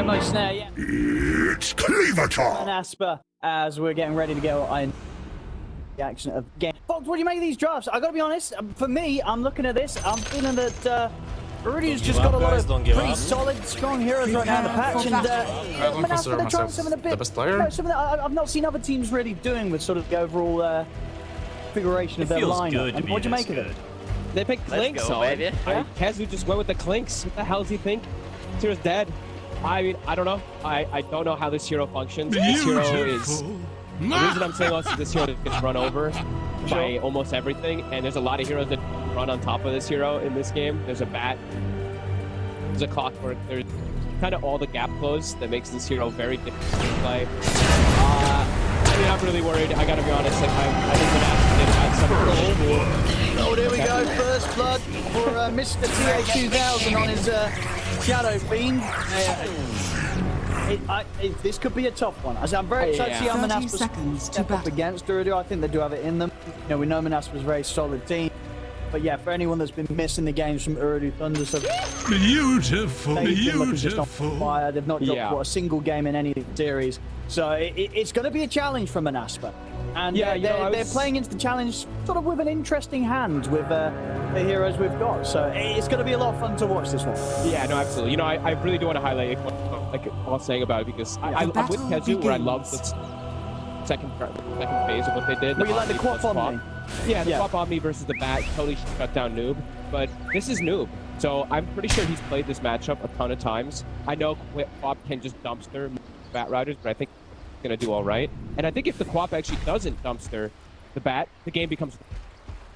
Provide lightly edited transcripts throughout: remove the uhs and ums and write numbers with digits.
very much, Snare. Yeah. It's Cleaver time! Monaspa, as we're getting ready to go on the action of the game. Fox, what do you make of these drafts? I gotta be honest, for me, I'm looking at this, I'm feeling that Ooredoo's just got a lot of pretty solid, strong heroes right now in the patch, and Monaspa, they're trying something a bit, something that I've not seen other teams really doing with sort of the overall configuration of their lineup. And what do you make of it? They picked Clinks, baby. Yeah? Kazu just went with the Clinks. What the hell does he think? This hero's dead. I mean, I don't know. I don't know how this hero functions. This hero is... The reason I'm saying also this hero gets run over by almost everything, and there's a lot of heroes that run on top of this hero in this game. There's a bat. There's a clockwork. There's kind of all the gap close that makes this hero very difficult to play. I mean, I'm really worried. I gotta be honest. Like, I think Monaspa did have some... Oh, there we go. First blood for Mr. TA2000 on his Shadow Fiend. This could be a tough one. I'm very excited to see how Monaspa step up against Ooredoo. I think they do have it in them. You know, we know Monaspa's a very solid team. But yeah, for anyone that's been missing the games from Ooredoo Thunder, so beautiful. Just on fire. They've not dropped a single game in any series. So it's going to be a challenge for Monaspa. And they're playing into the challenge sort of with an interesting hand with the heroes we've got. So it's going to be a lot of fun to watch this one. Yeah, no, absolutely. You know, I really do want to highlight like I was saying about it, because I'm with Kazu, where I love this second phase of what they did. Where you like the Quap Omni. Yeah, the Quap Omni versus the Bat totally shut down Noob. But this is Noob. So I'm pretty sure he's played this matchup a ton of times. I know Quap can just dumpster Bat Riders, but I think he's going to do all right. And I think if the Quap actually doesn't dumpster the Bat, the game becomes...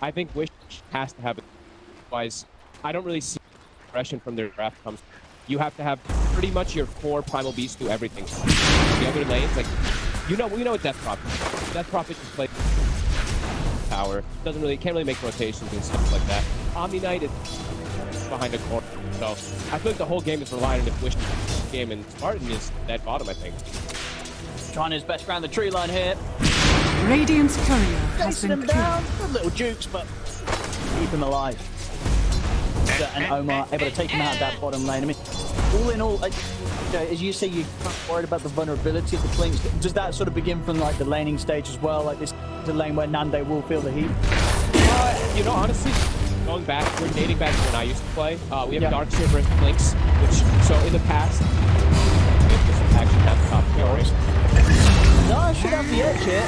I think Wish has to have it. Otherwise, I don't really see progression from their draft comes. You have to have pretty much your 4 Primal Beasts do everything. The other lanes, like, we know what Death Prophet is. Death Prophet just plays power. Can't really make rotations and stuff like that. Omni Knight is behind a corner. So I feel like the whole game is relying on if Wish game, and SsaSparTaN is dead bottom, I think. Trying his best around the tree line here. Radiant's courier has Chasing been him down. Good little jukes, but keep him alive. And OmaR able to take him out of that bottom lane. I mean, all in all, as you say, you're worried about the vulnerability of the Clinks. Does that sort of begin from like the laning stage as well? Like this is a lane where Nande will feel the heat? You know, honestly, going back, we're dating back to when I used to play. We have Darkseer versus Clinks, which, so in the past, we actually have the top kaori. No, I should have the edge here.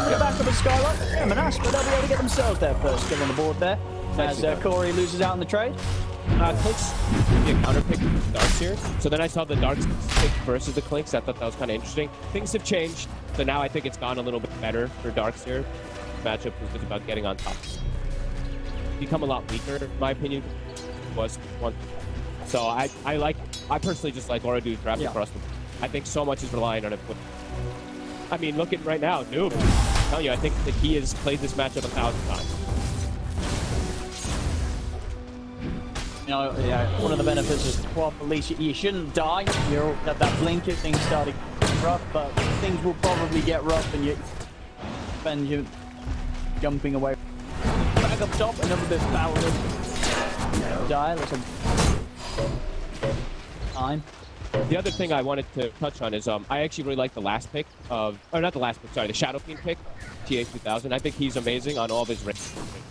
Look at back up at Skylark. Yeah, Monaspa, they'll be able to get themselves their first kill on the board there. As Kaori loses out in the trade. Clinks would be a counter pick with Darkseer. So then I saw the Darkseer pick versus the Clinks. I thought that was kind of interesting. Things have changed. So now I think it's gone a little bit better for Darkseer. Matchup was just about getting on top. Become a lot weaker, in my opinion, was one. So I personally just like Ooredoo's draft across the board. I think so much is relying on it. I mean, look at right now, Noob. I'm telling you, I think that he has played this matchup 1,000 times. You know, one of the benefits is, well, at least you shouldn't die. You're at that blink if things start to get rough, but things will probably get rough, and you spend you jumping away. Back up top, another bit of power. Die. Let's have time. The other thing I wanted to touch on is I actually really like the last pick of, or not the last pick, sorry, the Shadow Fiend pick, TA2000. I think he's amazing on all of his range.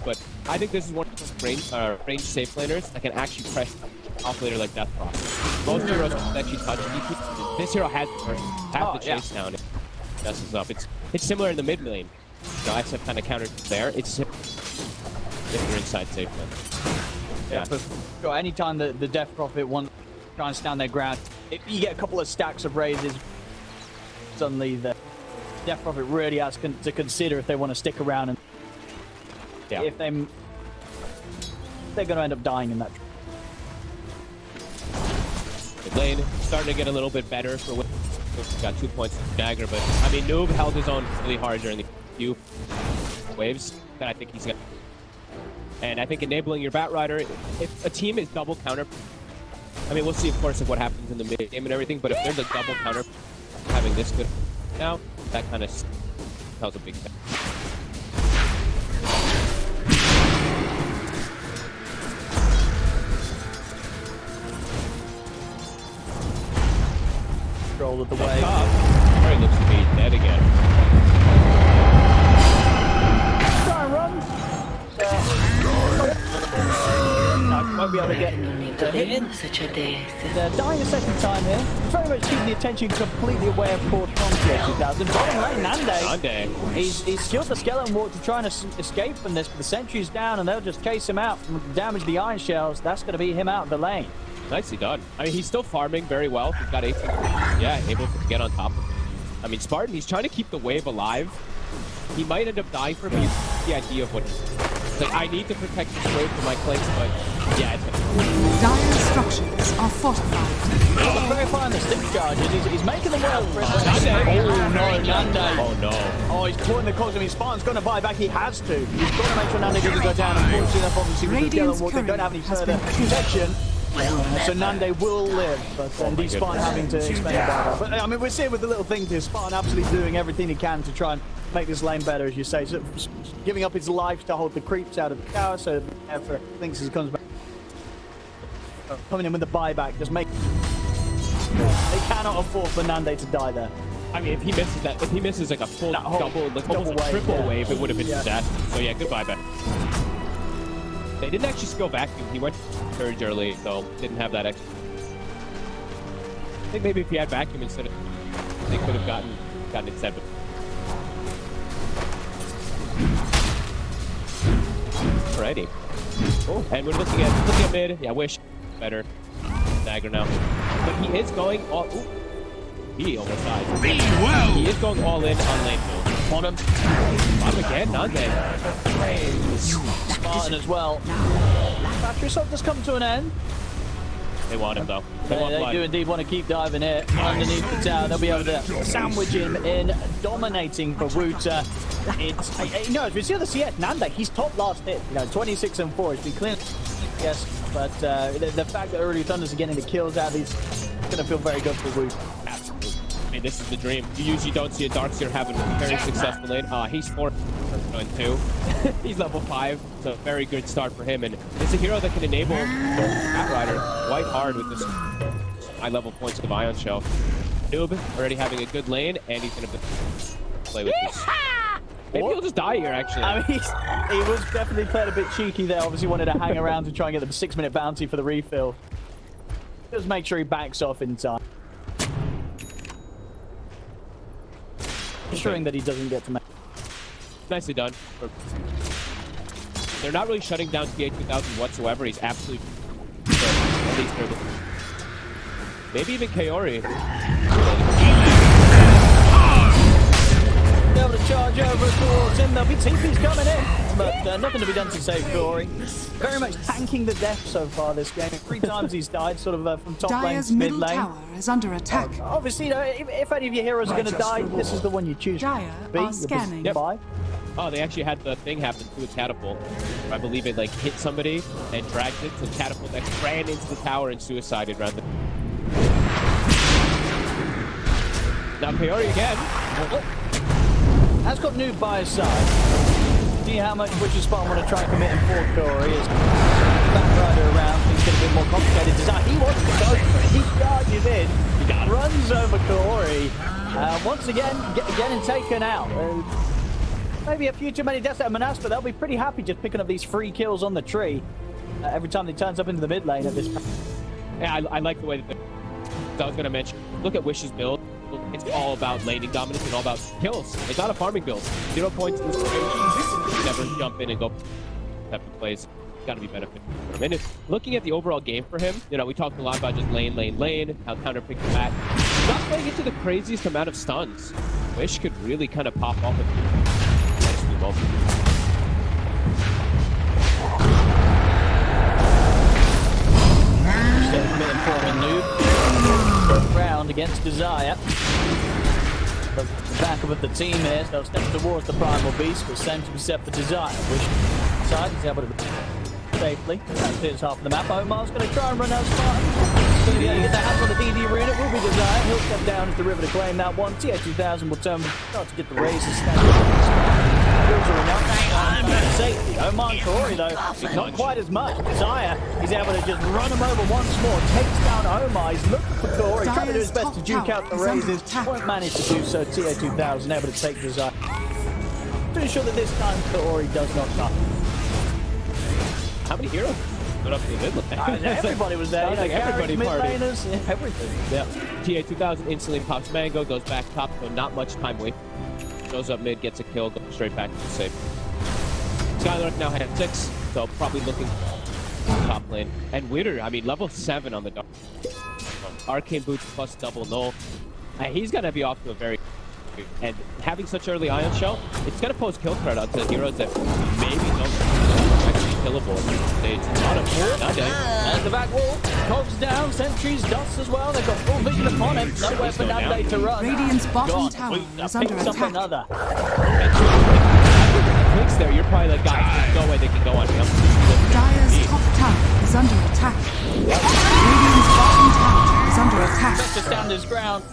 But I think this is one of the range safe laners that can actually press off laner like Death Prophet. Most heroes can actually touch DP. This hero has the chase down. It messes up. It's similar in the mid lane. You know, except kind of countered there. It's if you're inside safe lane. Yeah, but sure, anytime the Death Prophet wants trying to stand their ground, if you get a couple of stacks of raises, suddenly the Death Prophet really has to consider if they want to stick around, and if they're going to end up dying in that. The lane starting to get a little bit better for when got 2 points from Dagger, but I mean Noob held his own really hard during the few waves that I think he's got. And I think enabling your Bat Rider, if a team is double counter, I mean, we'll see, of course, of what happens in the mid game and everything, but if there's a double counter having this good now, that kind of tells a big thing. control of the wave. Very looks to be dead again. Try and run. No, won't be able to get the hit in. They're dying a second time here. Very much keeping the attention completely away, of course, from TX2000. Bottom lane, Nande. He's skilled the skeleton walk to try and escape from this, but the sentry's down and they'll just chase him out and damage the iron shells. That's going to be him out of the lane. Nicely done. I mean, he's still farming very well. He's got 18. Yeah, able to get on top of him. I mean, Spartan, he's trying to keep the wave alive. He might end up dying for me. The idea of what it's like, I need to protect this wave for my place, but yeah, it's Dire structures are fortified. Very fine on the stick charges. He's making them well for it. Oh no, Nande. Oh no. Oh, he's pulling the cogs. I mean, Spartan's going to buy back. He has to. He's got to make sure Nande doesn't go down. Unfortunately, enough, obviously, with the skeleton walk, they don't have any further protection. So Nande will live, but indeed Spartan having to expand that. But I mean, we're seeing with the little things here, Spartan absolutely doing everything he can to try and make this lane better, as you say. So giving up his life to hold the creeps out of the tower, so for things as he comes back. Coming in with the buyback, just make. They cannot afford for Nande to die there. I mean, if he misses that, if he misses like a full double, like almost wave, a triple wave, it would have been disastrous. So yeah, good buyback. They didn't actually skill vacuum. He went surge early, so didn't have that extra. I think maybe if he had vacuum instead of, they could have gotten it 7. Alrighty. Oh, and we're looking at mid. Yeah, Wish better. Dagger now, but he is going all. Ooh, he almost died. Well. He is going all in on lane build. On him. On him again, Nande. Spartan as well. Battery assault just come to an end. They want him though. They do indeed want to keep diving it underneath the tower. They'll be able to sandwich him in, dominating for Wuiter. It's, you know, as we see on the CS, Nande, he's top last hit. You know, 26 and 4. It's been clean, yes, but the fact that Ooredoo Thunders are getting the kills out of these, it's going to feel very good for Wuiter. Absolutely. I mean, this is the dream. You usually don't see a Darkseer having a very successful lane. He's 4 and 2. He's level 5, so very good start for him. And it's a hero that can enable Batrider quite hard with this high level points of Ion Shell. Noob already having a good lane, and he's going to play with this. Maybe he'll just die here, actually. I mean, he was definitely playing a bit cheeky there. Obviously wanted to hang around to try and get the 6-minute bounty for the refill. Just make sure he backs off in time. Ensuring that he doesn't get to make. Nicely done. They're not really shutting down TA2000 whatsoever. He's absolutely at least nervous. Maybe even kaori. Be able to charge over towards him. There'll be TPs coming in, but nothing to be done to save kaori. Very much tanking the death so far this game. 3 times he's died, sort of from top lane to mid lane. Tower is under attack. Obviously, you know, if any of your heroes are going to die, this is the one you choose. Dire are scanning. Yep. Oh, they actually had the thing happen to a catapult. I believe it like hit somebody and dragged it, so the catapult that ran into the tower and suicided around the. Now kaori again. Has got Noob by his side. See how much Witcher Spartan want to try and commit him for kaori. As Batrider around, things get a bit more complicated. He wants to go for it. He charges in. He runs over kaori. Once again, getting taken out. Maybe a few too many deaths at Monaspa. They'll be pretty happy just picking up these free kills on the tree every time they turns up into the mid lane at this point. Yeah, I like the way that I was going to mention. Look at Wish's build. It's all about laning dominance and all about kills. It's not a farming build. 0 points in the never jump in and go type of plays. Got to be beneficial for him. And looking at the overall game for him, you know, we talked a lot about just lane, how counter pick the back. He's not playing into the craziest amount of stuns. Wish could really kind of pop off with nicely well. Instead of committing forward Noob. Round against Desire. The backup of the team here, so they'll step towards the Primal Beast, but same to be set for Desire. Which side is able to safely. That clears half of the map. OmaR's going to try and run out Spartan. Going to get their hands on the DD rune. It will be Desire. He'll step down as the river to claim that one. TA2000 will start to get the raises. kills are enough. Safety. OmaR and kaori, though, not quite as much. Desire, he's able to just run him over once more, takes down OmaR. He's looking for kaori, trying to do his best to duke out the raises. Won't manage to do so. TA2000 able to take Desire. Pretty sure that this time kaori does not come. How many heroes put up in the mid lane? Everybody was there. Like everybody mid partied. laners, everything. Yeah. TA2000 instantly pops Mango, goes back top, so not much time wait. Goes up mid, gets a kill, goes straight back to the safe. Skylark now has 6, so probably looking top lane. And Wuiter, I mean, level 7 on the dark. Arcane boots plus double null. He's gonna be off to a very... And having such early ion shell, it's gonna pose kill threat onto heroes that maybe don't actually killable at this stage. Not a Nande. And the back wall, cogs down, sentries, dust as well. They've got full vision upon him. Nowhere for Nande to run. Radiant's bottom God, tower is picks under up attack. another. Clicks there, you're probably like, guys, there's no way they can go on him. Dire's top tower is under attack. Radiant's bottom tower is under attack. Just to stand his ground.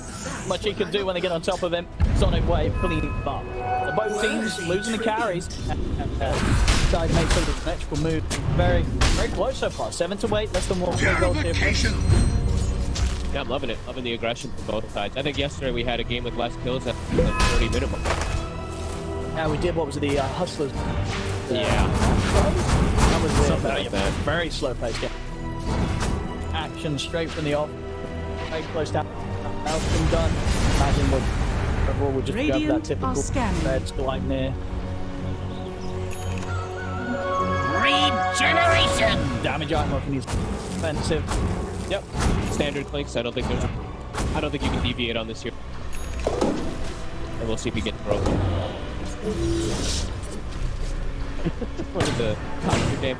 Much he can do when they get on top of him. Sonic Wave pulling him up. So both teams losing the carries. Decided to make sort of a symmetrical move. Very, very close so far. 7 to 8, less than 1 goal difference. Yeah, I'm loving it. Loving the aggression from both sides. I think yesterday we had a game with less kills at the 30 minimum. Yeah, we did. What was it? The Hustlers. Yeah. That was Something like that. Very slow paced game. Action straight from the off. Very close down. That's been done. Imagine what overall would just go for that Radiant typical are scanning. red like near. Regeneration! Damage item up and he's offensive. Yep. Standard clinks. I don't think you can deviate on this here. And we'll see if he gets broken. What is the counter game?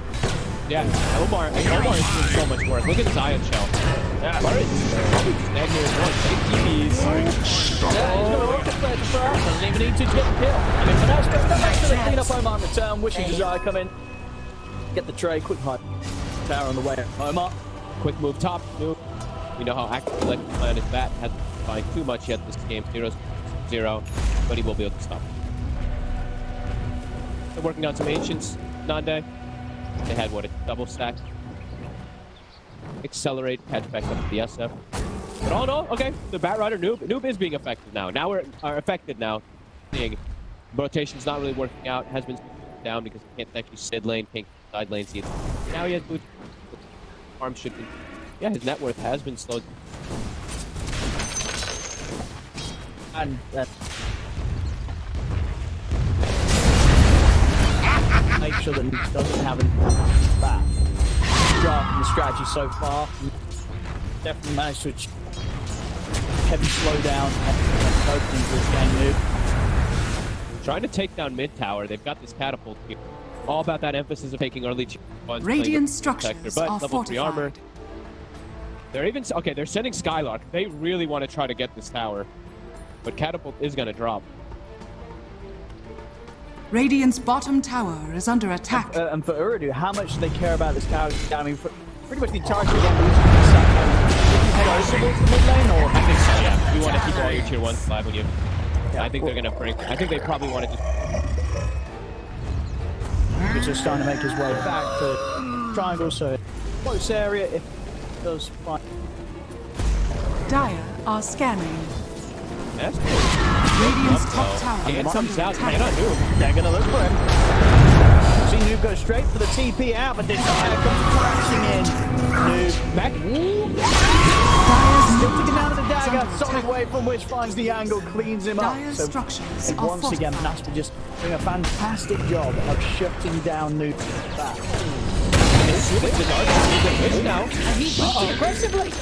Yeah, OmaR is doing so much work. Look at his ion shell. Yeah, OmaR is probably just dead here as well. Big TVs. Yeah, he's got a rocket flare to throw out. Doesn't even need to get the kill. I mean, Monaspa doesn't make sure they clean up OmaR in return. Wishing Desire come in. Get the tray. Quick hide. Tower on the way. OmaR. Quick move top. Move. We know how active the electric plan is. That hasn't defined too much yet this game. 0-0. But he will be able to stop. They're working on some ancients. Nande. They had what, a double stack. Accelerate, catch back up to the SF. But all in all, okay, the Batrider noob is being affected now. Now we're affected now. Seeing rotation's not really working out, has been down because he can't actually sid lane, can't side lane see it. Now he has boots. Arm should be. Yeah, his net worth has been slowed. And make sure that he doesn't have that draft in the strategy so far. Definitely managed to achieve heavy slowdown and opening this game move. Trying to take down mid tower. They've got this catapult here. All about that emphasis of taking early ones. Radiant structures but are level 3 armor. fortified. They're even okay. They're sending Skylark. They really want to try to get this tower, but catapult is going to drop. Radiant's bottom tower is under attack. And for Ooredoo, how much do they care about this tower? I mean, pretty much the entirety of the game, head over towards the mid lane, or? I think so, yeah. You want to keep all your tier 1s alive when you... Yeah, I think they're going to bring... I think they probably want to just... He's just trying to make his way back to triangle, so close area, if it does find... Dire are scanning. That's good. Radiant's top tower And is comes under out. attack. They're not new. They're gonna look for him. See Noob go straight for the TP out, but Desire comes crashing in. Noob back. Still taking down the dagger. Sonic Wave from which finds the angle, cleans him up. Dire's So structures are once again, fortified. Monaspa just doing a fantastic job of shutting down Noob back. Now. Aggressively.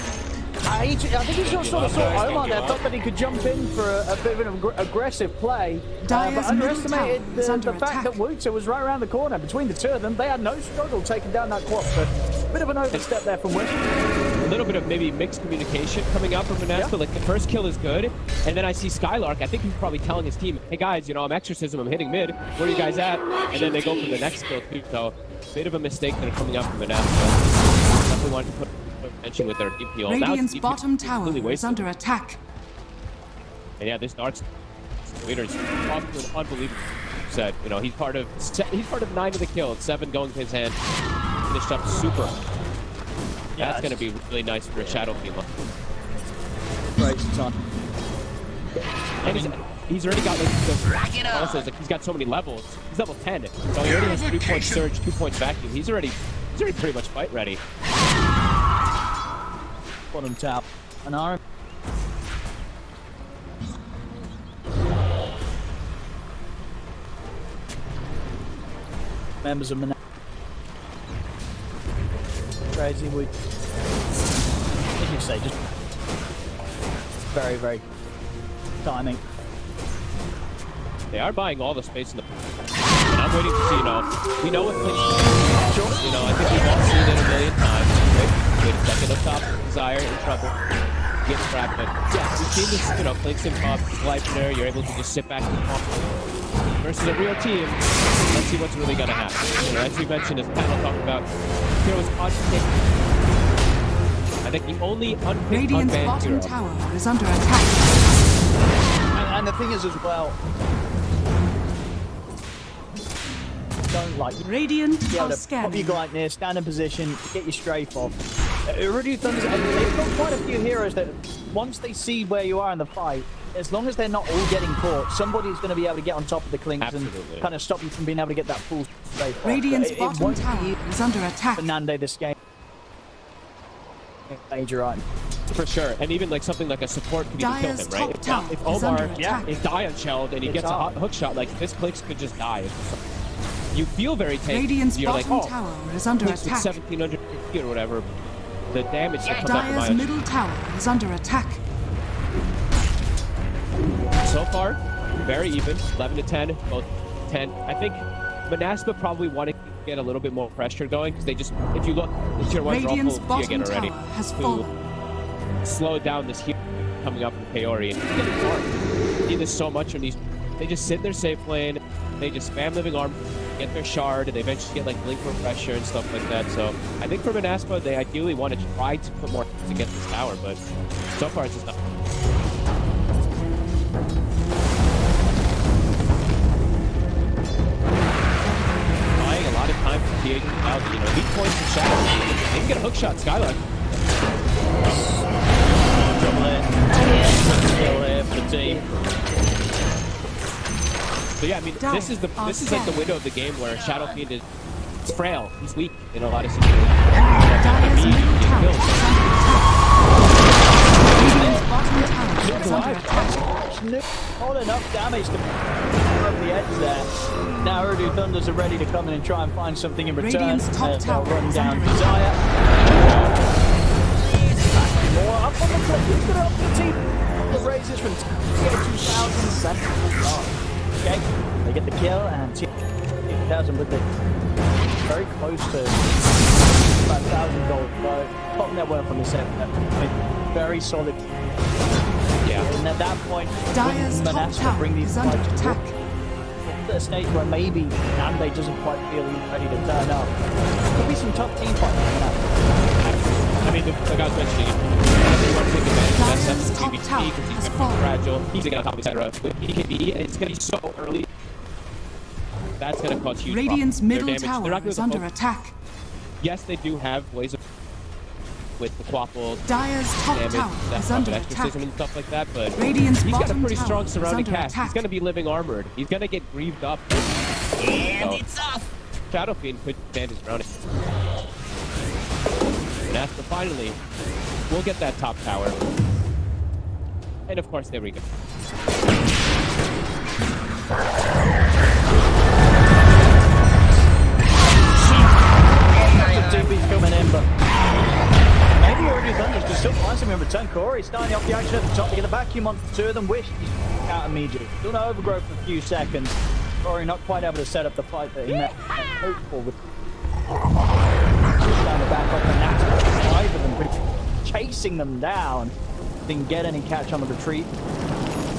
I think he sort of saw OmaR there, thought that he could jump in for a bit of an aggressive play, but Dire's underestimated middle tower is the under fact that attack. Wuiter was right around the corner. Between the two of them, they had no struggle taking down that quad, but a bit of an overstep there from Wuiter. A little bit of maybe mixed communication coming out from Monaspa. Yeah. Like the first kill is good, and then I see Skylark. I think he's probably telling his team, "Hey guys, you know I'm Exorcism. I'm hitting mid. Where are you guys at?" And then they go for the next kill too. So a bit of a mistake that are coming out from Monaspa. Definitely wanted to put attention with their DPL. Radiant's DPL bottom tower completely is wasted. under attack. And yeah, this Dark's leader is unbelievable. said. You know, he's part of 9 of the kills, 7 going to his hand. Finished up super. Yeah, that's going to be really nice for a Shadow Fiend. Great ton. And he's already got like he's got so many levels. He's level 10, so he already has 3 points surge, 2 points vacuum. He's already pretty much fight ready. Bottom tap. An arm. Members of Monaspa. Crazy, we. What you say? Just very, very timing. They are buying all the space in the. And I'm waiting to see. You know, we know what Clink's. You know, I think we've all seen it a million times. Wait a second, up top, Desire in trouble. Gets trapped, but yeah, we've seen this. You know, Clink's in top, Gleipnir, you're able to just sit back and pump. Versus a real team, let's see what's really gonna happen. You know, as we mentioned, as panel talked about, Hero's content. I think the only Radiant's bottom hero. tower is under attack. And the thing is as well, don't like Radiant be able are to pop scanning. your Gleipnir, stand in position, get your strafe off. Ooredoo Thunders, and they've got quite a few heroes that once they see where you are in the fight, as long as they're not all getting caught, somebody's going to be able to get on top of the clinks and kind of stop you from being able to get that full strafe off. Radiant's bottom tower is under attack. For Nande this game. Major item. For sure, and even like something like a support could even kill him, right? If OmaR is Dion shelled and he gets a hot hook shot, like this Clicks could just die. You feel very tanky. Radiant's You're like, bottom tower is under Clicks with attack. 1700 or whatever. The damage that comes out from Dire's my middle tower is under attack. So far, very even. 11 to 10, both 10. I think Monaspa probably wanted to get a little bit more pressure going because they just, if you look, the tier 1's are all Radiant's full of again bottom already. tower has fallen. Slow down this heat coming up from kaori, and it's getting hard. You see this so much on these. They just sit in their safe lane, they just spam living arm, get their shard, and they eventually get like blink for pressure and stuff like that. So I think for Monaspa, they ideally want to try to put more to get this tower, but so far it's just not. Buying a lot of time for TH without, you know, 8 points in shadow. They can get a hook shot, Skylark. Double it. Kill here for the team. So yeah, I mean, this is like the window of the game where Shadow Fiend is frail. He's weak in a lot of situations. Dire's middle tower is under attack. Radiant's bottom tower is under attack. Not enough damage to up the edge there. Now Ooredoo Thunders are ready to come in and try and find something in return. Radiant's top They'll tower run is down under Desire. More up on the clip. He's going to up the team. The raises from 2,000. Okay, they get the kill and 2,000 with the very close to about $1,000. Top net worth on the set. I mean, very solid. Yeah. And at that point, Dire's top Monaspa tower bring these is under fights to attack. at a stage where maybe Nande doesn't quite feel ready to turn up. Could be some tough team fights coming up. I mean, like I was mentioning, they want to take advantage of that Dire's 7 top PvP tower because he's has very fallen. fragile. He's going to top, etc. With EKB, and it's going to be so early. That's going to cause huge Radiant's problems. middle tower is under attack. Yes, they do have ways of with the quaffle Dire's top damage, tower that is under exorcism attack. and stuff like that, but Radiant's he's got a bottom pretty strong tower is surrounding under cast. attack. He's going to be living armored. He's going to get grieved up. And So, it's off. Shadow Fiend could stand his ground. And after finally, we'll get that top tower. And of course, there we go. TP's coming in, but maybe Ooredoo Thunders can still find some in return. Kaori starting off the action at the top to get a vacuum on two of them. Wish out immediately. Still no overgrowth for a few seconds. Kaori not quite able to set up the fight that he meant hoped for with down the back of the Nats. 5 of them chasing them down. Didn't get any catch on the retreat.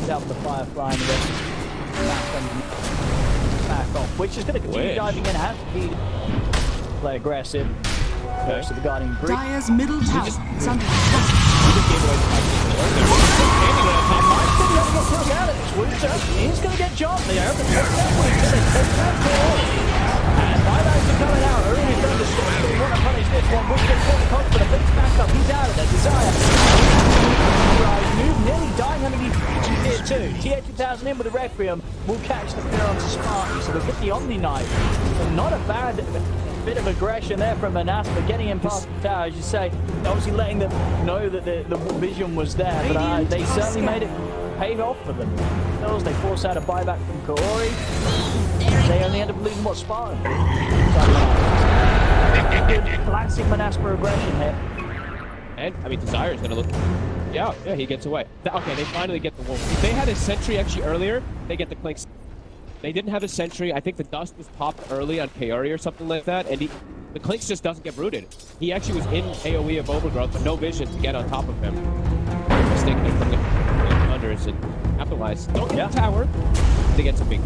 Out with the Firefly and the rest back off. Which is going to continue diving in. Has to be play aggressive. Okay. So the Guardian Breach. Dire's middle tower is under attack. He's going to get jumped there. The And buyouts are coming out. Ooredoo's done the shot. They want to punish this one. Will get caught in cost, but a big smack up. He's out of there. Desire. Right, Noob nearly dying underneath tier 2. Tier 2000 in with the Requiem. Will catch the fear on Spartan. So we'll get the Omni Knight. So not a bad bit of aggression there from Monaspa, getting him past the tower, as you say. Obviously letting them know that the vision was there, but they certainly made it pay off for them. They force out a buyback from Kaori. They only end up losing what Spartan. Good classic Monaspa aggression here. And I mean, Desire is going to look. Yeah, he gets away. Okay, they finally get the wolf. If they had a sentry actually earlier, they get the clinks. They didn't have a sentry. I think the dust was popped early on Kaori or something like that, and the clinks just doesn't get rooted. He actually was in AoE of overgrowth, but no vision to get on top of him. Mistaken him from the unders and capitalize. Don't get the tower. They get some big.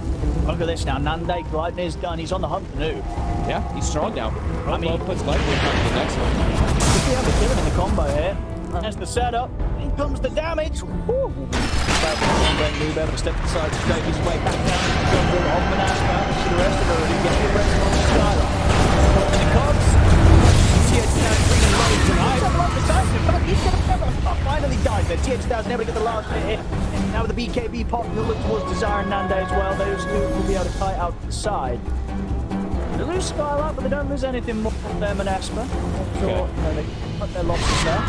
Look at this now. Nande gliding is done. He's on the hunt for Noob. Yeah, he's strong now. I mean, puts gliding on to the next one. Could be able to kill him in the combo here. That's the setup. In comes the damage. Woo! Noob able to step aside to straight his way back down to the jungle of Monaspa. To the rest of it, he gets the rest of the Skylark. And the cogs. TH2000 loads tonight. In fact, he's going to finally died there. TH2000 able to get the last hit here. Now with the BKB pop, he'll look towards Desire and Nande as well. Those two will be able to kite out to the side. They lose Skylark, but they don't lose anything more from their Monaspa. Not sure they cut their losses there.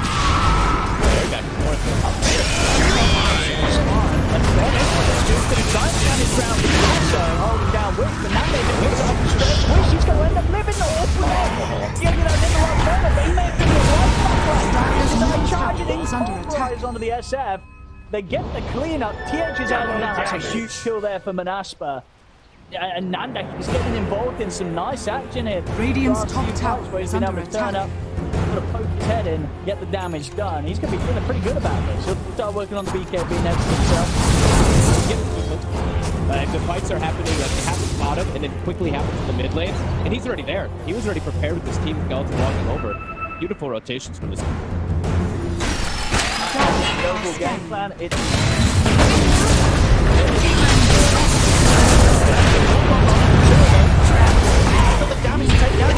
Holding down Wick, but Nande picks up the straight. Wish he's going to end up living the awful end. Yeah, in the right moment, but he may be the right back. Charging in, pulverized onto the SF. They get the clean up. TH is out of now. That's a huge kill there for Monaspa. And Nande is getting involved in some nice action here. Radiant's top tower where he's is been under able to turn up, sort of poke his head in, get the damage done. He's going to be feeling pretty good about this. He'll start working on the BKB next himself. If the fights are happening, like they happen bottom and then quickly happen to the mid lane, and he's already there. He was already prepared with his team skeleton walking over. Beautiful rotations from this. The overall game plan, it's... the damage to take down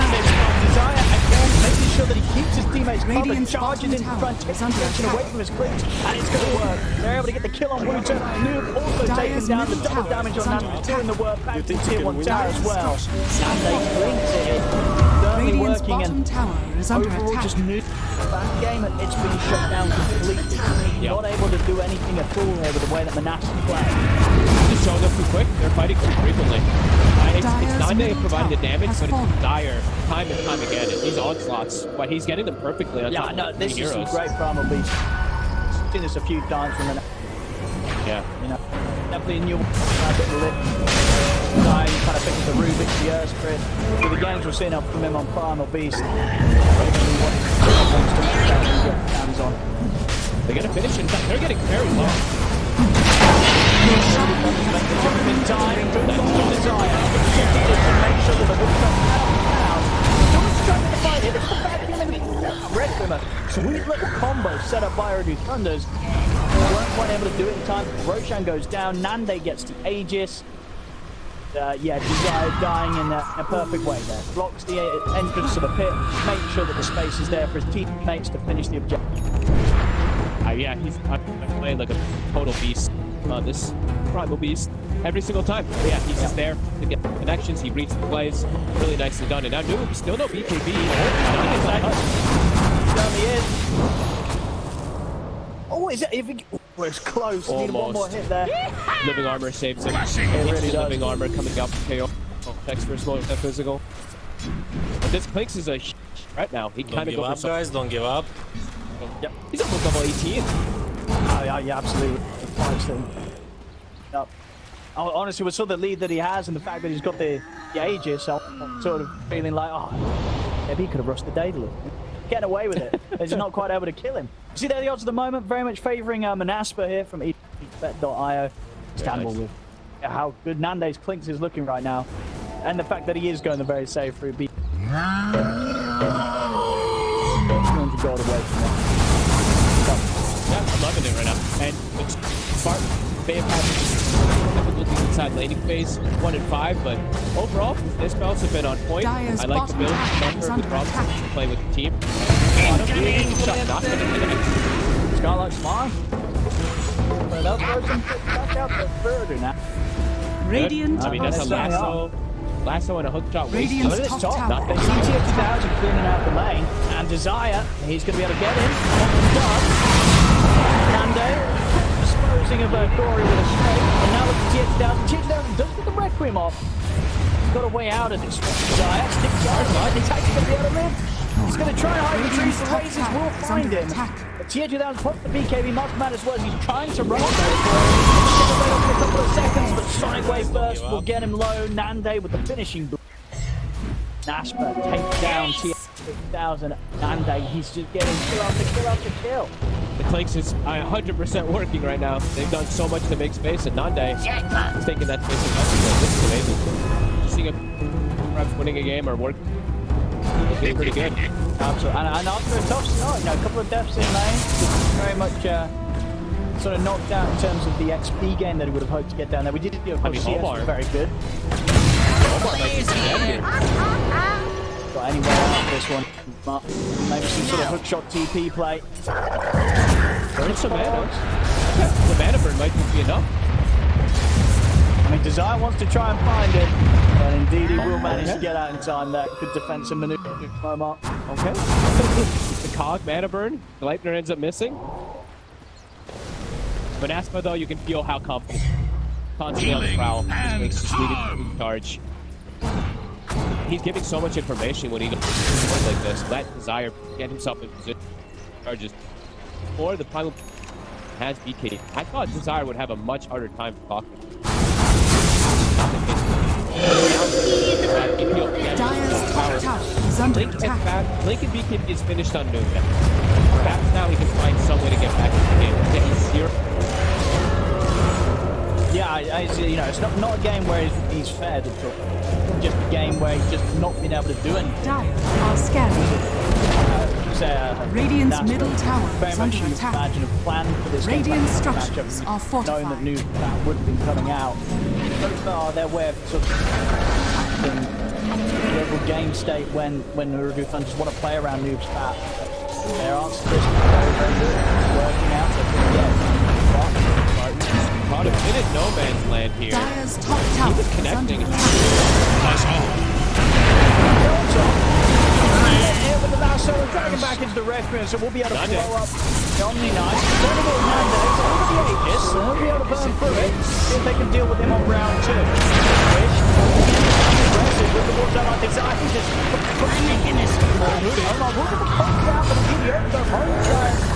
Desire again, making sure that he keeps his teammates covered, charges in front, takes attention away from his clicks, and it's going to work. They're able to get the kill on Wuiter. Noob also taking down the double damage on Nande, doing the work back to tier 1 tower as well. Nande clinks it, certainly working, and overall just Noob back game, and it's been shut down completely. Not able to do anything at all here with the way that Monaspa plays. Just showing up too quick, they're fighting too frequently. It's Nande providing the damage, but it's Dire time and time again. And these onslaughts, but he's getting them perfectly on top of this the is heroes. some great primal beast. I've seen this a few times from an definitely a new one. A bit of a lip. Dying, kind of picking the Rubik, the Earthspirit. With the games we're seeing up from him on Primal Beast. They're gonna finish in fact, they're getting very low. Sweet little combo set up by Ooredoo Thunders. Weren't quite able to do it in time. Roshan goes down. Nande gets the Aegis. Desire dying in a perfect way there. Blocks the entrance to the pit. Makes sure that the space is there for his teammates to finish the objective. He's playing like a total beast on this Primal Beast every single time. Yeah, he's just there to get the connections. He reads the plays. Really nicely done. And now Noob, still no BKB. Certainly is. Oh, is it? It's close. Need one more hit there. Living armor saves him. It really does. Living armor coming out from KO. Checks for smoke that physical. But this Clinks is a threat now. He kind of goes up, guys. Don't give up. Yep. He's almost level 18. Yeah, absolutely. Yep. Honestly, with sort of the lead that he has and the fact that he's got the Aegis, I'm sort of feeling like, maybe he could have rushed the Daedalus. Getting away with it. They're just not quite able to kill him. See there the odds at the moment, very much favouring Monaspa here from bet.io. Standable with how good Nande's Clinks is looking right now. And the fact that he is going the very safe route. 200 gold away from it. Yeah, I'm loving it right now. And Spartan, they have had difficulty inside laning phase 1 and 5, but overall, his spells have been on point. Dire's I like the bottom build. tower is Bumper under with Robinson attack. playing with the team. Not gonna connect. Skylark smart. But that person back out the Ooredoo now. Radiant I mean, that's a are lasso and a hook shot. Radiant's Look at this top top. tower. Nothing. CTX 2000 cleaning out the lane. And Desire, he's going to be able to get in. On the dot. Nande disposing of kaori with a straight. And now look at TX 2000. TX 2000 does get the Requiem off. He's got a way out of this. Desire sticks right. He's actually going to be able to live. He's going to try and hide the trees. The razors will find him. TX 2000 pops the BKB, knocks him out as well as he's trying to run. He's going to wait up for a couple of seconds, but Sonic Wave Burst will get him low. Nande with the finishing blow. Monaspa takes down TX 1000. Nande, he's just getting kill after kill after kill. The Clinks is 100% working right now. They've done so much to make space, and Nande is taking that space investment. This is amazing. Just seeing him perhaps winning a game or working. Looking pretty good. Absolutely. And after a tough start, a couple of deaths in lane, very much sort of knocked out in terms of the XP gain that he would have hoped to get down there. We did, of course, CS was very good. OmaR might be dead here. Got anywhere out this one. Maybe some sort of hookshot TP play. Burn some mana. The mana burn might just be enough. I mean, Desire wants to try and find it, but indeed he will manage to get out in time. That good defensive maneuver from OmaR. Okay. The Cog mana burn. Gleipnir ends up missing. Monaspa, though, you can feel how confident. Constantly on the prowl. Just makes a sweet charge. He's giving so much information when he goes like this. Let Desire get himself in position. Charges. Or the primal has BK. I thought Desire would have a much harder time talking. Dire's top tower is under attack. Link and BK is finished on Nande. Perhaps now he can find some way to get back into the game. Yeah, he's here. Yeah, you know, it's not a game where he's fair to talk. Just a game where he's just not been able to do anything. Dire are scanning. Radiant's middle tower very is much under you attack. imagine a plan for this Radiant game, structures are fortified. knowing that new that would have been coming out. So far, their way of sort of acting the overall game state when Ooredoo fans just want to play around noobs fat. Their answer to this is very, very good. It's working out. So Caught a bit in no man's land here. Dire's top tower He was is under connecting. attack. here with the lasso, dragging back into the Requiem, so we'll be able to Nande. blow up the Omni Knight. Incredible Nande, so over the Aegis, so they'll be able to burn through it. See if they can deal with him on round 2. Which, aggressive with the water down like this. I can just OmaR will get the punch down, but immediately the home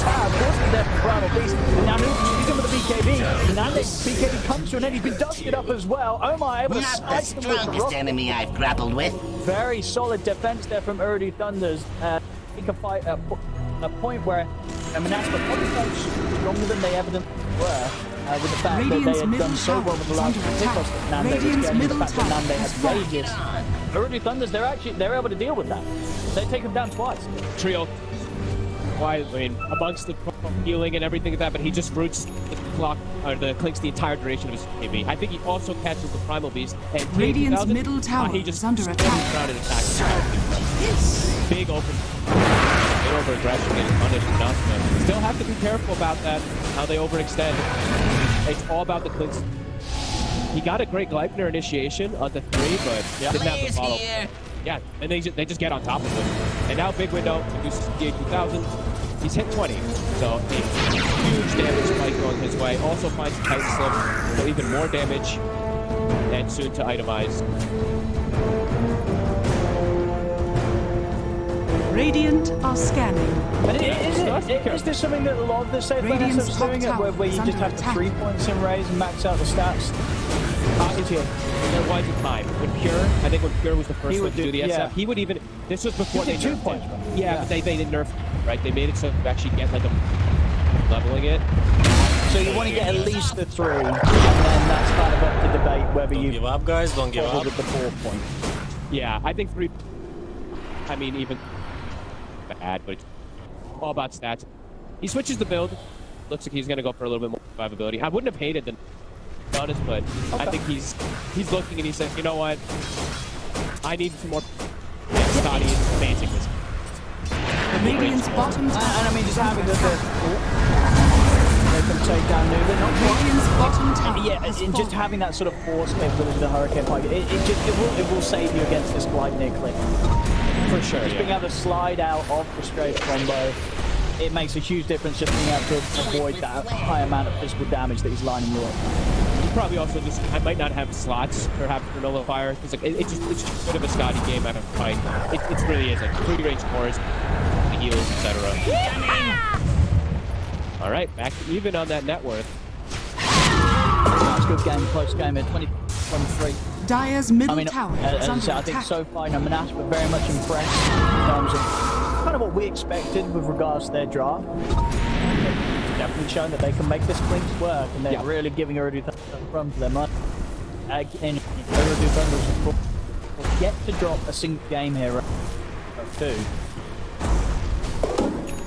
tab forces their primal beast. And now he's in with the BKB. Nande's BKB comes to an end. He's been dusted up as well. OmaR able to Not the slice them with the strongest rock. enemy I've grappled with. Very solid defense there from Ooredoo Thunders. He can fight at a point where Monaspa probably felt stronger than they evidently were. With the fact Radiant's that they had middle done so well with the last tower is pick-offs under that Nande was Radiant's getting. The middle fact that tower Nande is has Aegis. Ooredoo Thunders, they're able to deal with that. They take him down twice. Trio. Why? I mean, amongst the healing and everything like that, but he just roots the clock or the Clinks the entire duration of his KB. I think he also catches the Primal Beast. And Radiant's 2000, middle tower he just is under spins attack. around and attacks. Big open. Big over aggression getting punished. Monaspa. Still have to be careful about that. How they overextend. It's all about the Clinks. He got a great Gleipnir initiation on the 3, but didn't have the follow. Yeah, and they just get on top of him. And now big window reduces DA 2000. He's hit 20, so a huge damage spike going his way. Also finds a tight slip for even more damage, and soon to itemize. Radiant are scanning. And is this something that a lot of the safe lane Radiant's SFs top doing it, tower where you is just under have the attack. 3 points in raise and max out the stats? There was a time when Pure, I think when Pure was the first He one would to do the do- yeah. SF, he would even, this was before He they did 2 nerfed points, it. right? Yeah, Yeah. but they didn't nerf it, right? They made it so you actually get like a leveling it. So you want to get at least the 3, and then that's kind of up to debate whether Don't you give up, guys. Don't give bother up. with the 4 point. Yeah, I think 3, I mean, even bad, but it's all about stats. He switches the build. Looks like he's going to go for a little bit more survivability. I wouldn't have hated the honest, but I think he's looking and he said, you know what? I need some more. Scotty is amazing this. Radiant's bottom tower. And I mean, just having the they can take down Nande. Radiant's bottom tower. Yeah, and just having that sort of force capability of the Hurricane Pike, it will save you against this glide near click. For sure. Just being able to slide out of the straight combo, it makes a huge difference just being able to avoid that high amount of physical damage that he's lining you up. Probably also just, I might not have slots perhaps for nullifier. It's like it's just a bit of a Scotty game out of fight. It really is like free range cores, the heals, etc. All right, back to even on that net worth. That's a good game, close game at 20-23. Dire's middle tower is as I under said, I attack. think so far, Monaspa very much impressed in terms of kind of what we expected with regards to their draft. Definitely shown that they can make this Blink work, and they're really giving Ooredoo from to their money. And Ooredoo Thunders will get to drop a single game here or two.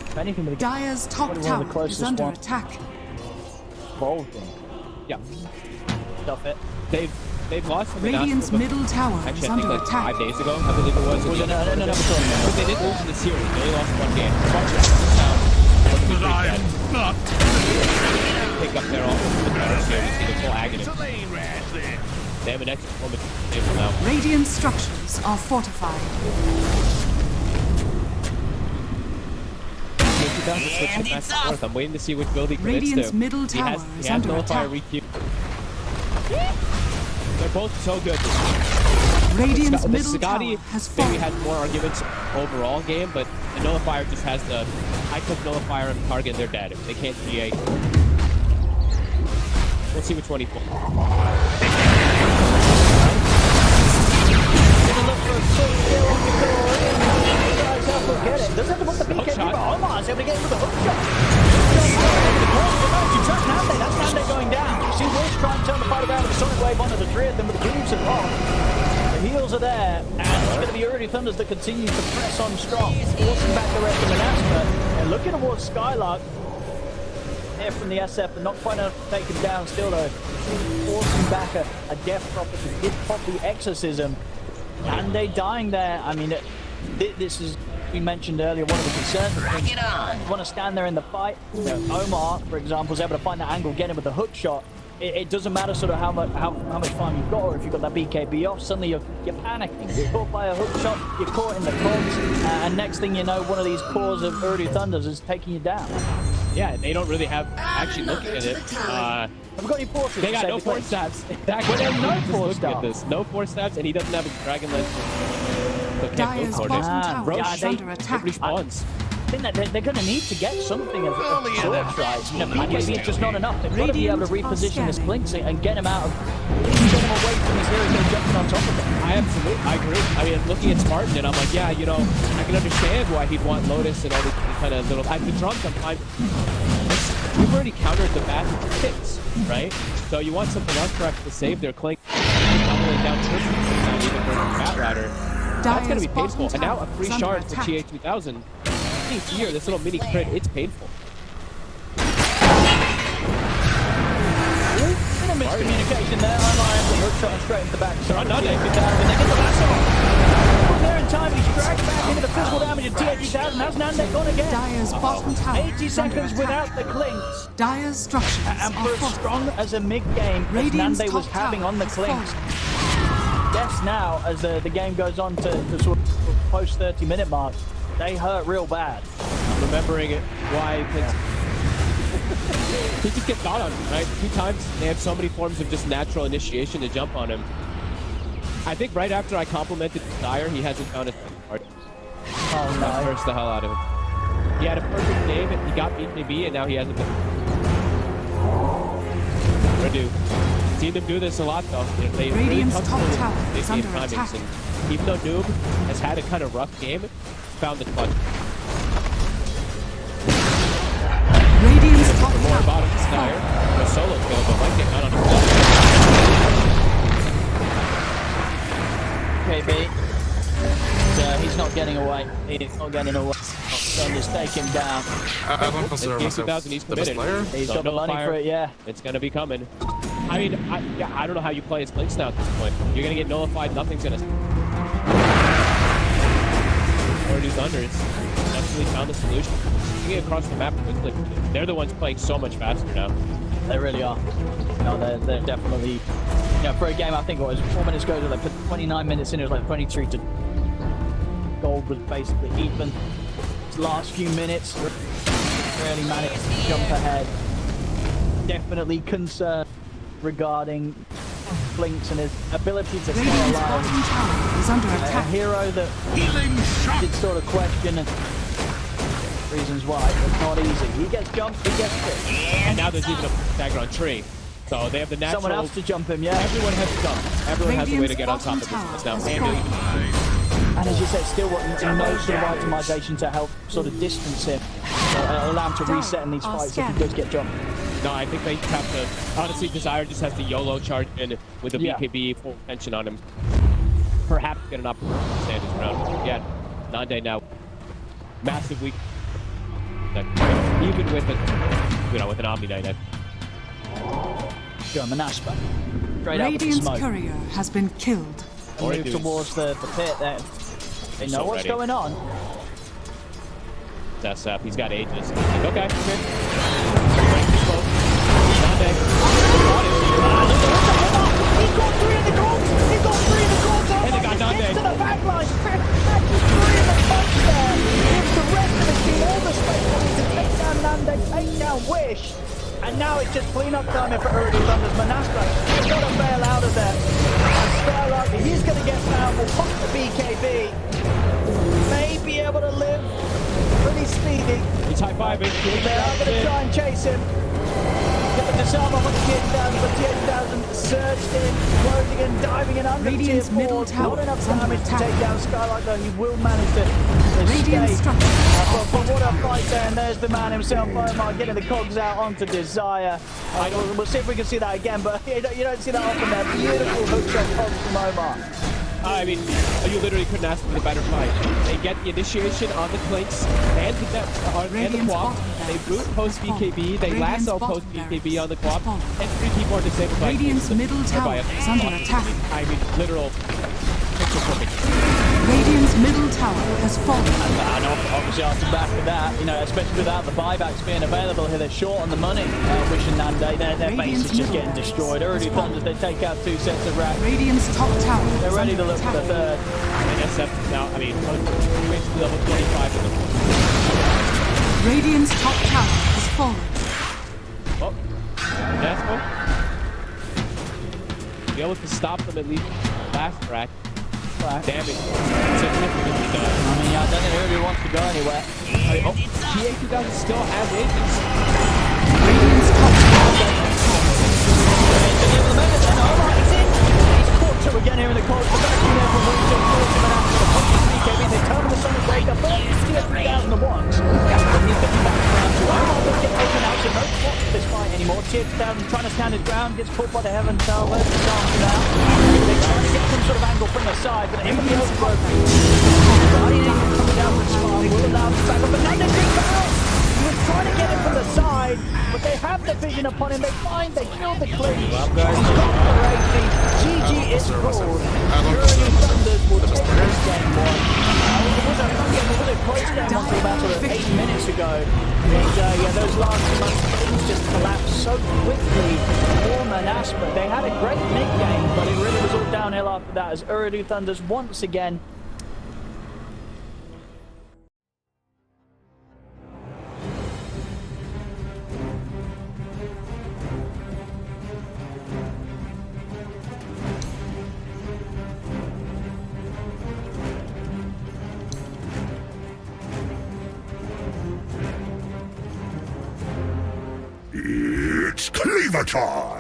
If anything, they Dire's top tower is under attack. Involved in. Yeah. Stuff it. They've lost the Radiant's middle tower is actually, I think under like attack. 5 days ago, I believe it was. Was it another tournament? But they didn't lose in the series. They only lost 1 game. I'm not. Pick up their offense with better series. See the full agony. They have an extra moment table now. Radiant structures are fortified. Switch back and forth. I'm waiting to see which build he commits Radiant's to. middle tower is under attack. They're both so good. Radiant's The middle Scotty tower has maybe fallen. had more arguments overall game, but the nullifier just has the I click nullifier and target, they're dead. They can't GA. We'll see which one he pulls. Get it. Doesn't have to put the PK, but OmaR's able to get it with the hook shot. That's Nande going down. You see Wolves trying to turn the fight around with the Sonic Wave onto the three of them, but the Wolves are off. The heals are there, and it's going to be Ooredoo Thunders that continue to press on strong, forcing back the rest of Monaspa. And looking towards Skylark, there from the SF, but not quite enough to take him down still though. Forcing back a death prophet to give pop the exorcism. Nande dying there. I mean, this is, we mentioned earlier, one of the concerns. You want to stand there in the fight. OmaR, for example, is able to find that angle, get him with the hook shot. It doesn't matter sort of how much time you've got, or if you've got that BKB off, suddenly you're panicking. You're caught by a hook shot, you're caught in the cogs, and next thing you know, one of these cores of Ooredoo Thunders is taking you down. Yeah, they don't really have, actually looking at it, have we got any forces? they got no force stabs. Well, there's no force stabs. No force stabs, and he doesn't have a dragon lance. Dire's bottom tower is under attack. It respawns. I think that they're going to need to get something of sorts right. You know, BKB is just not enough. They've got to be able to reposition this Blink and get him out of, get him away from his heroes that are jumping on top of him. I agree. I mean, looking at Spartan, and I'm like, yeah, you know, I can understand why he'd want Lotus and all these kind of little. I mean, drunk sometimes. We've already countered the bat hits, right? So you want something else perhaps to save their Clink. Down down even for Bat Rider. That's going to be painful. And now a free shard for GA 2000. Here, this little mini crit, it's painful. Bit of miscommunication there. OmaR able to hook shot straight into the back. So Nande get down, and they get the last off. There in time, he's dragged back into the physical damage of GA 2000. How's Nande gone again? Dire's bottom tower 80 seconds without the clinks. Dire's structures And for are as fortified. strong as a mid-game as Nande was having on the clinks, yes, now as the game goes on to sort of post 30-minute mark, they hurt real bad. I'm remembering it. Why? He just gets got on him, right? 2 times. They have so many forms of just natural initiation to jump on him. I think right after I complimented Dire, he hasn't found his part. Oh no. That hurts the hell out of him. He had a perfect game, and he got BKB, and now he hasn't been. Ooredoo. Seen them do this a lot, though. They Radiant's really top tower they is save under timings, attack. and even though Noob has had a kind of rough game, found the clutch. Radiant's top More tower bottom is Dire. fallen. A solo kill, but might get out on him. KB. He's not getting away. He's not getting away. So just take him down. I won't consider myself the best player. He's got the money for it, yeah. It's gonna be coming. I mean, I don't know how you play as Lynx now at this point. You're gonna get nullified. Nothing's gonna. Ooredoo's under. It's definitely found the solution. You get across the map quickly. They're the ones playing so much faster now. They really are. No, they're definitely. You know, for a game, I think it was 4 minutes ago. They put 29 minutes in. It was like 23 to. Gold was basically even. His last few minutes really managed to jump ahead. Definitely concerned regarding Blinks and his ability to stay alive. Is under A attack. hero that did sort of question and reasons why. It's not easy. He gets jumped, he gets hit. And now there's even a dagger on tree. So they have the natural. Someone else to jump him, yeah. Everyone has to jump. Everyone has a way to get on top of this now. And as you said, still what no sort of optimization to help sort of distance him. Allow him to reset in these fights if he does get jumped. No, I think they have to. Honestly, Desire just has to YOLO charge in with the BKB full tension on him. Perhaps get an opportunity to stand his ground. Yeah, Nande now. Massive weak. Even with with an Omni Knight. Go Monaspa. Straight out with the Radiant's smoke. courier has been killed. Move towards the pit there. They know what's going on. That's up. He's got ages. Okay. He got three in the goals! He got three in the goals! And they got Nande. To the back line! Three in the punch there! Gives the rest of the team all the space to take down Nande, take down Wish. And now it's just clean-up time for Ooredoo Thunder's Monaspa. He's got to bail out of there. And Skylark, he's going to get found. Will pop the BKB. May be able to live pretty speedy. He's high-fiving. They are going to try and chase him. Got the disarm on the TH1000, but TH1000 surged in, closing in, diving in under Radiant's tier 4. middle tower Not enough is under damage to attack. take down Skylark, though he will manage to Radiant escape. structures. But what a fight there, and there's the man himself, OmaR, getting the cogs out onto Desire. We'll see if we can see that again, but you don't see that often there. Beautiful hookshot cogs from OmaR. I mean, you literally couldn't ask for a better fight. They get the initiation on the Clinks and the Quap. They boot post BKB. They lasso post BKB on the Quap. And 3 people are disabled by Radiant's middle tower is under attack. I mean, literal picture perfect. Radiant's middle tower has fallen. And obviously off the back of that, especially without the buybacks being available here, they're short on the money. Wish and Nande, their base is just getting destroyed. Ooredoo Thunders, they take out 2 sets of racks. Radiant's top tower. They're ready to look for the third. And SF now, I mean, basically level 25 in the. Radiant's top tower has fallen. Oh, Monaspa. Be able to stop them at least last rack. Damage significantly done. I mean, I don't think Ooredoo wants to go anywhere. GA 2000 still has ages. Radiant's top tower. He's caught 2 again here in the corner. The back in there from Wuiter, forcing him out to the punch of BKB. They turn the Sonic Breaker, but still 3,000 at once. But he's getting back around to OmaR. Doesn't get taken out, so no spot for this fight anymore. Tier 2000 trying to stand his ground, gets caught by the Heaven Tower. Where's the chance for that? They're trying to get some sort of angle from the side, but everybody else is broken. Guardian coming down with Spark will allow him to back up, but Nande's been found! He was trying to get him from the side, but they have the vision upon him. They kill the clinch. GG is called. Ooredoo Thunders will take this game 1. It was a close game until about 8 minutes ago. And those last months, things just collapsed so quickly for Monaspa. They had a great mid-game, but it really was all downhill after that as Ooredoo Thunders once again. It's Cleaver time!